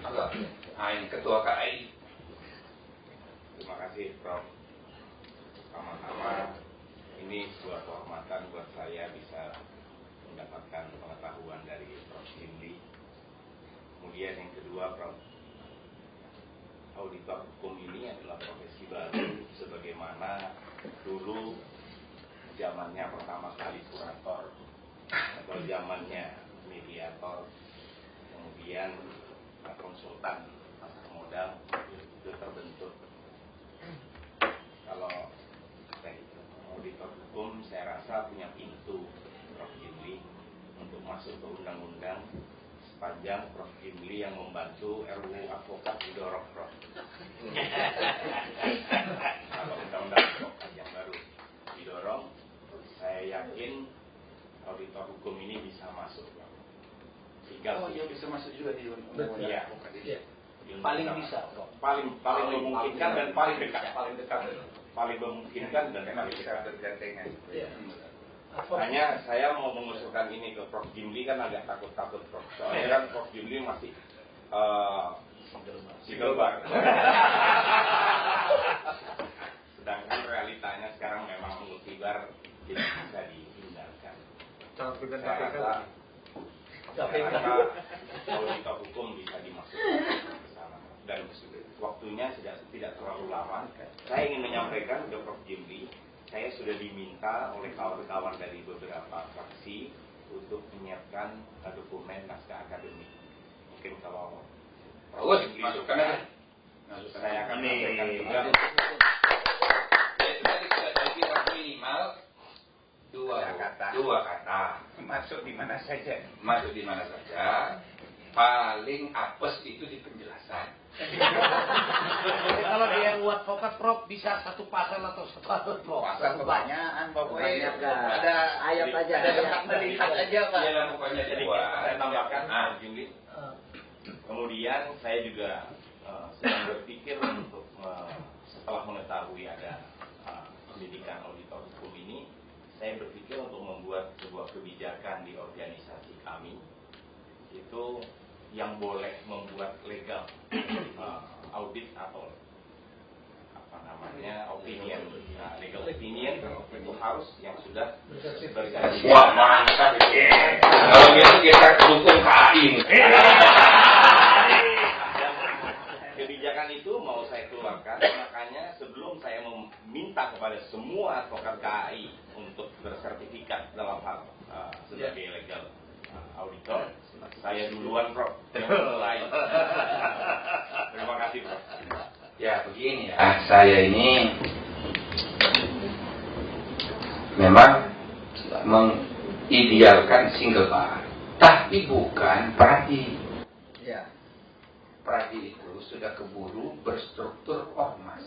Ketua KAI. Terima kasih Prof. Pertama-tama ini sebuah kehormatan buat saya bisa mendapatkan pengetahuan dari Prof. Jimli. Kemudian yang kedua, Prof, auditor hukum ini adalah profesi baru sebagaimana dulu zamannya pertama kali kurator atau zamannya mediator, kemudian konsultan pasar modal itu terbentuk. Kalau auditor hukum saya rasa punya pintu Prof. Jimli untuk masuk ke undang-undang sepanjang Prof. Jimli yang membantu RUU advokat didorong, Prof. Kalau undang-undang advokat yang baru didorong, saya yakin auditor hukum ini bisa masuk, Prof. Iya bisa masuk juga di undang-undang advokat ini. Paling bisa, Prof. Paling memungkinkan dan paling dekat, paling memungkinkan dan Memang bisa bergandengan. Hanya saya mau mengusulkan ini ke Prof. Jimli, kan agak takut-takut, Prof. Soalnya kan Prof. Jimli masih single bar. Sedangkan realitanya sekarang memang multibar tidak bisa dihindarkan. Saya rasa auditor hukum bisa dimasukkan ke sana. Dan waktunya tidak terlalu lama. Saya ingin menyampaikan ke Prof. Jimli, saya sudah diminta oleh kawan-kawan dari beberapa fraksi untuk menyiapkan dokumen naskah akademik. Mungkin kalau Bagus, masukkan aja. Saya akan sampaikan juga. Tadi sudah bilang minimal dua kata. Masuk di mana saja. Masuk di mana saja. Paling apes itu di penjelasan. Jadi kalau dia yang buat advokat, Prof, bisa satu pasal atau satu ayat, Prof. Pasal Kebanyakan, pokoknya ada ayat aja. Ada tempat melihat aja, Pak. Iya, pokoknya Jadi saya tambahkan, Prof. Jimli. Kemudian saya juga sedang berpikir untuk setelah mengetahui ada pendidikan auditor hukum ini, saya berpikir untuk membuat sebuah kebijakan di organisasi kami itu yang boleh membuat legal audit atau apa namanya opinion, legal opinion itu harus yang sudah bergaji. Wah, mantap. Kalau gitu kita dukung KAI. Kebijakan itu mau saya keluarkan, makanya sebelum saya meminta kepada semua advokat KAI untuk bersertifikat dalam hal sebagai legal auditor, saya duluan, Prof. Mulai. Terima kasih, Prof. Ya begini ya, saya ini memang mengidealkan single bar, tapi bukan pradi. Ya. Pradi itu sudah keburu berstruktur ormas.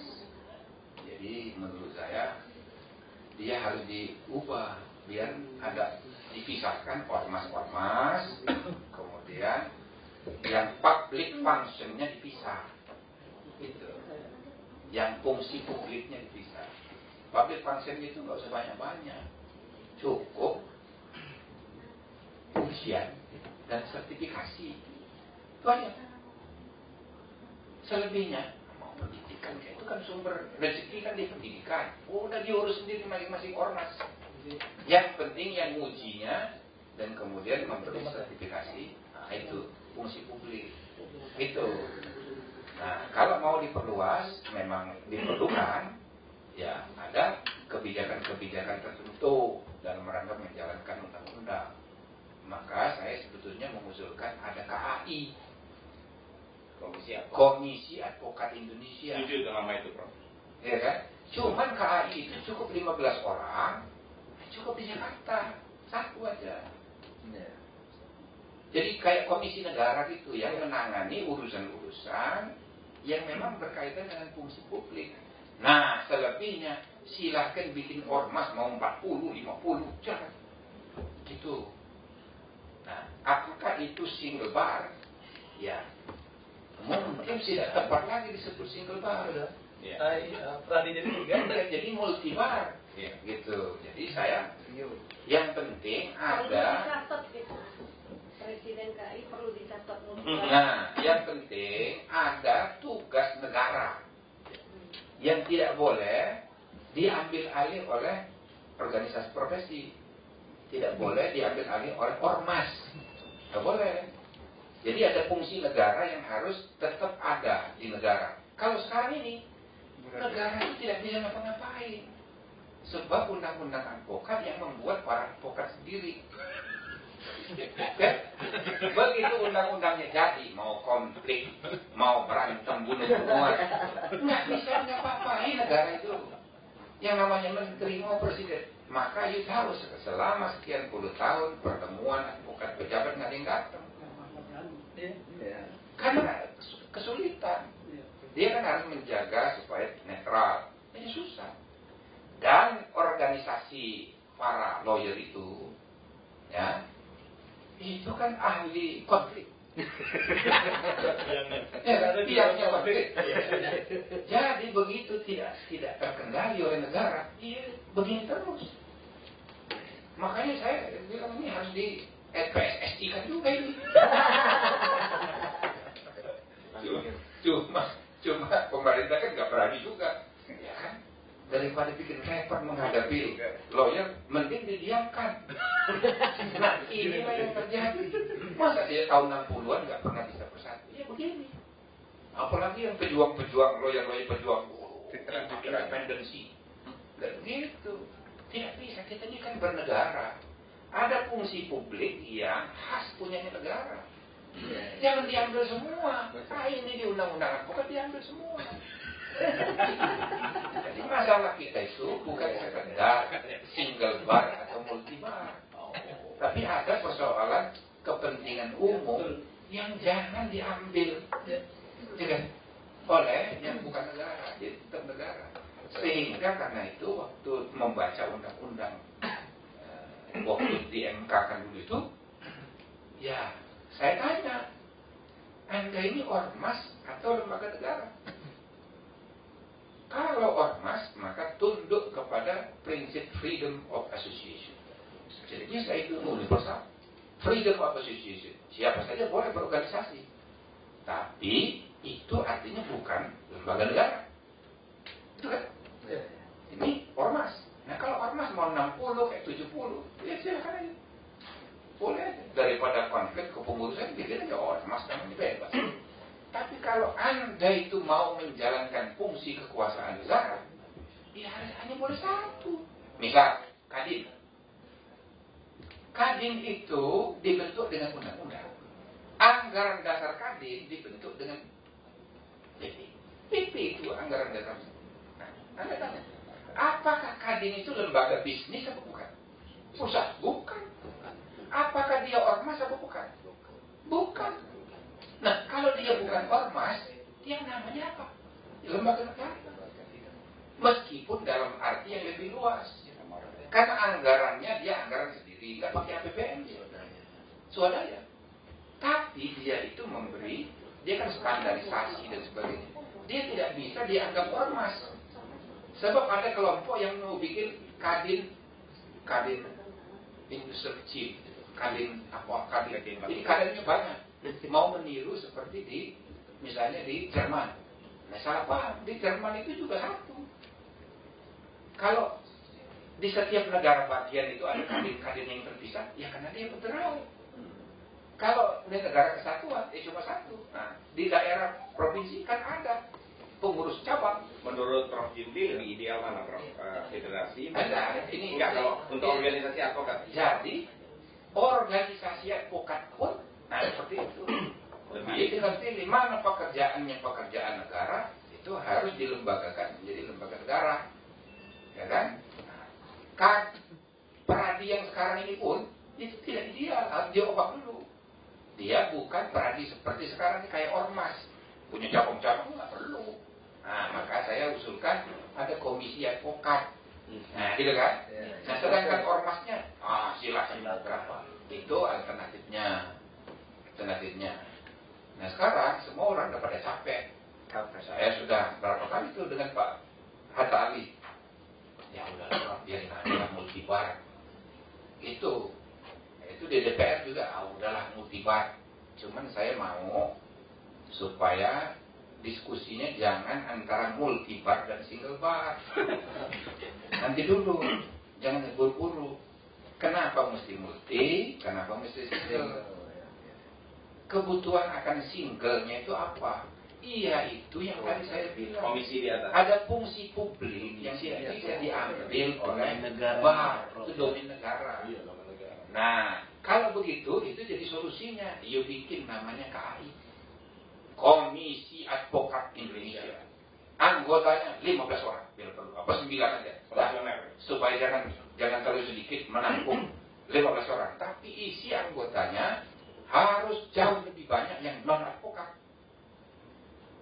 Jadi menurut saya dia harus diubah biar ada dipisahkan ormas-ormas, kemudian yang public functionnya dipisah, gitu. Yang fungsi publiknya dipisah. Public function itu nggak usah banyak-banyak, cukup fungsian dan sertifikasi. Itu aja. Selebihnya mau pendidikan, itu kan sumber rezeki kan di pendidikan. Udah diurus sendiri masing-masing ormas. Yang penting yang ngujinya dan kemudian memberi sertifikasi, nah itu fungsi publik. Itu. Nah, kalau mau diperluas, memang diperlukan, ya ada kebijakan-kebijakan tertentu dalam rangka menjalankan undang-undang. Maka saya sebetulnya mengusulkan ada KAI, Komisi Advokat Indonesia. Setuju dengan nama itu, Prof. Ya kan? Cuman KAI itu cukup 15 orang, cukup di Jakarta, satu aja. Ya. Jadi kayak komisi negara gitu yang menangani urusan-urusan yang memang berkaitan dengan fungsi publik. Nah, selebihnya silahkan bikin ormas mau 40, 50, jangan. Gitu. Nah, apakah itu single bar? Ya, mungkin tidak tepat lagi disebut single bar. Ya. Jadi multi bar. Ya, gitu. Jadi saya yang penting ada Presiden KAI perlu dicatat. Nah, yang penting ada tugas negara yang tidak boleh diambil alih oleh organisasi profesi, tidak boleh diambil alih oleh ormas, tidak boleh. Jadi ada fungsi negara yang harus tetap ada di negara. Kalau sekarang ini negara itu tidak bisa ngapa-ngapain, sebab undang-undang advokat yang membuat para advokat sendiri. Begitu undang-undangnya jadi, mau konflik, mau berantem bunuh-bunuhan, nggak bisa ngapa-ngapain negara itu. Yang namanya menteri mau presiden, maka you tahu selama sekian puluh tahun pertemuan advokat pejabat nggak ada yang datang. Karena kesulitan. Dia kan harus menjaga supaya netral. Ini susah. Dan organisasi para lawyer itu, ya, itu kan ahli konflik. Tiangnya konflik. Jadi begitu tidak terkendali oleh negara, begini terus. Makanya saya bilang ini harus di PSSI kan juga ini. Cuma pemerintah kan nggak berani juga, ya kan? Daripada bikin repot menghadapi lawyer, mending didiamkan. Nah, inilah yang terjadi. Masa dia tahun 60-an nggak pernah bisa bersatu? Ya begini. Apalagi yang pejuang-pejuang, lawyer-lawyer pejuang, independensi. Dan begitu. Tidak bisa, kita ini kan bernegara. Ada fungsi publik yang khas punyanya negara. Jangan diambil semua. Nah, ini di undang-undang advokat diambil semua. Jadi masalah kita itu bukan sekedar single bar atau multi bar, tapi ada persoalan kepentingan umum yang jangan diambil oleh yang bukan negara, jadi tetap negara. Sehingga karena itu waktu membaca undang-undang waktu di MK kan dulu itu, ya saya tanya, Anda ini ormas atau lembaga negara? Kalau ormas, maka tunduk kepada prinsip freedom of association. Jadinya saya itu universal. Freedom of association. Siapa saja boleh berorganisasi. Tapi itu artinya bukan lembaga negara. Itu kan? Ini ormas. Nah kalau ormas mau 60 kayak 70, ya silakan aja. Boleh aja. Daripada konflik kepengurusan, bikin aja ormas kan ini bebas. Tapi kalau Anda itu mau menjalankan fungsi kekuasaan negara, ya hanya boleh satu. Misal, Kadin. Kadin itu dibentuk dengan undang-undang. Anggaran dasar Kadin dibentuk dengan PP. PP itu anggaran dasar. Nah, Anda tanya, apakah Kadin itu lembaga bisnis atau bukan? Pusat? Bukan. Apakah dia ormas atau bukan? Bukan. Nah, kalau dia bukan ormas, dia namanya apa? Lembaga negara. Meskipun dalam arti yang lebih luas. Karena anggarannya dia anggaran sendiri, nggak pakai APBN dia. Swadaya. Tapi dia itu memberi, dia kan standarisasi dan sebagainya. Dia tidak bisa dianggap ormas. Sebab ada kelompok yang mau bikin Kadin industri, Kadin apa? Kadin. Jadi kadinnya banyak. Mau meniru seperti di misalnya di Jerman. Nah salah paham, di Jerman itu juga satu. Kalau di setiap negara bagian itu ada kadin-kadin yang terpisah, ya karena dia federal. Kalau di negara kesatuan, ya cuma satu. Nah di daerah provinsi kan ada pengurus cabang. Menurut Prof. Jimli lebih ideal mana Prof? Federasi? Ada. Ini enggak kalau untuk organisasi advokat. Jadi organisasi advokat pun nah seperti itu. Jadi tinggal pilih mana pekerjaannya pekerjaan negara, itu harus dilembagakan menjadi lembaga negara, ya kan? Kan peradi yang sekarang ini pun itu tidak ideal, harus diubah dulu. Dia bukan peradi seperti sekarang ini kayak ormas, punya cabang-cabang nggak perlu. Nah maka saya usulkan ada komisi advokat. Nah gitu kan? Nah sedangkan ormasnya, silakan berapa? Itu alternatifnya. Nah sekarang semua orang udah pada capek. Saya sudah berapa kali itu dengan Pak Hatta Ali. Ya udah biarin aja multi bar. Itu itu di DPR juga, udahlah multibar. Cuman saya mau supaya diskusinya jangan antara multibar dan single bar. Nanti dulu, jangan buru-buru. Kenapa mesti multi? Kenapa mesti single? Kebutuhan akan singlenya itu apa? Iya, itu yang tadi saya bilang. Komisi di atas. Ada fungsi publik yang tidak bisa diambil oleh negara. bar, itu domain negara. Iya, domain negara. Nah, kalau begitu, itu jadi solusinya. Yuk bikin namanya KAI. Komisi Advokat Indonesia. Anggotanya 15 orang. Bila perlu. Apa 9 aja. Nah, supaya jangan terlalu sedikit menampung 15 orang. Tapi isi anggotanya harus jauh lebih banyak yang non-advokat.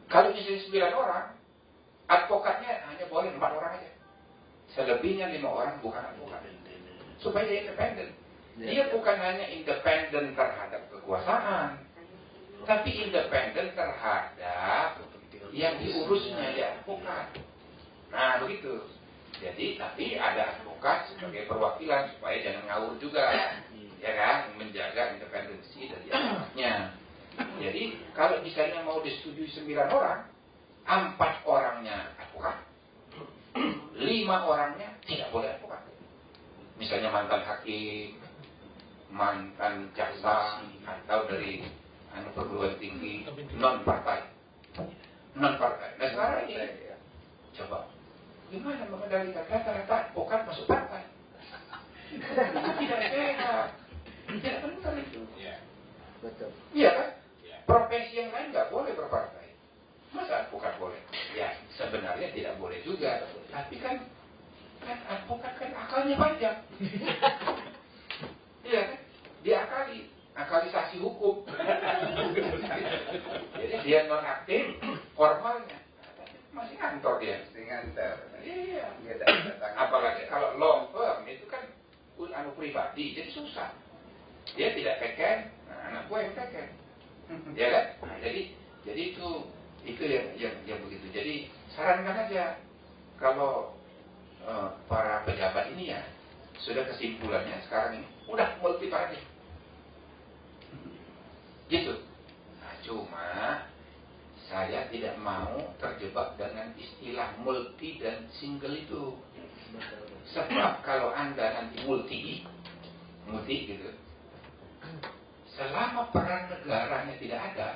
Kalau misalnya 9 orang, advokatnya hanya boleh 4 orang aja. Selebihnya 5 orang bukan advokat. Supaya dia independen. Dia bukan hanya independen terhadap kekuasaan, tapi independen terhadap yang diurusnya dia advokat. Nah begitu. Jadi tapi ada advokat sebagai perwakilan supaya jangan ngawur juga, ya kan, menjaga independensi dari advokatnya. Jadi kalau misalnya mau disetujui 9 orang, 4 orangnya advokat, 5 orangnya tidak boleh advokat. Misalnya mantan hakim, mantan jaksa, atau dari perguruan tinggi non partai. Nah sekarang ini coba gimana mengendalikan rata-rata advokat masuk partai? Itu tidak sehat, tidak benar itu. Betul. Iya kan? Profesi yang lain nggak boleh berpartai. Masa advokat boleh? Ya sebenarnya tidak boleh juga. Tapi kan advokat kan akalnya panjang. Iya kan? Diakali, akalisasi hukum. Jadi dia non aktif, formalnya masih kantor dia. Iya. Apalagi kalau law firm itu kan pribadi, jadi susah. Dia tidak teken, anak gue yang teken. Ya kan? Nah, jadi itu yang begitu. Jadi sarankan aja kalau para pejabat ini ya sudah kesimpulannya sekarang ini udah multi paradigma. Gitu. Nah, cuma saya tidak mau terjebak dengan istilah multi dan single itu. Sebab kalau Anda nanti multi gitu, selama peran negaranya tidak ada,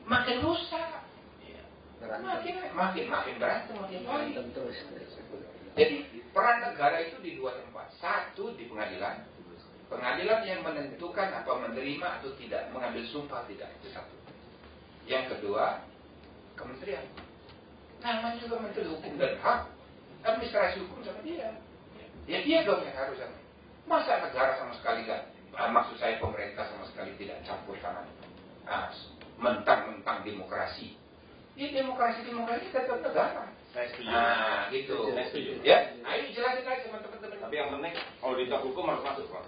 makin rusak, makin berantem, makin baik. Jadi peran negara itu di 2 tempat. Satu di pengadilan yang menentukan apa menerima atau tidak, mengambil sumpah tidak, itu satu. Yang kedua, kementerian. Namanya juga Menteri Hukum dan HAM, administrasi hukum sama dia. Ya dia dong yang harus. Masa negara sama sekali kan? Maksud saya pemerintah sama sekali tidak campur tangan. Mentang-mentang demokrasi. Ya demokrasi tetap negara. Saya setuju. Nah gitu. Saya setuju. Ya, ayo jelasin lagi sama teman-teman. Tapi yang penting auditor hukum harus masuk, Pak.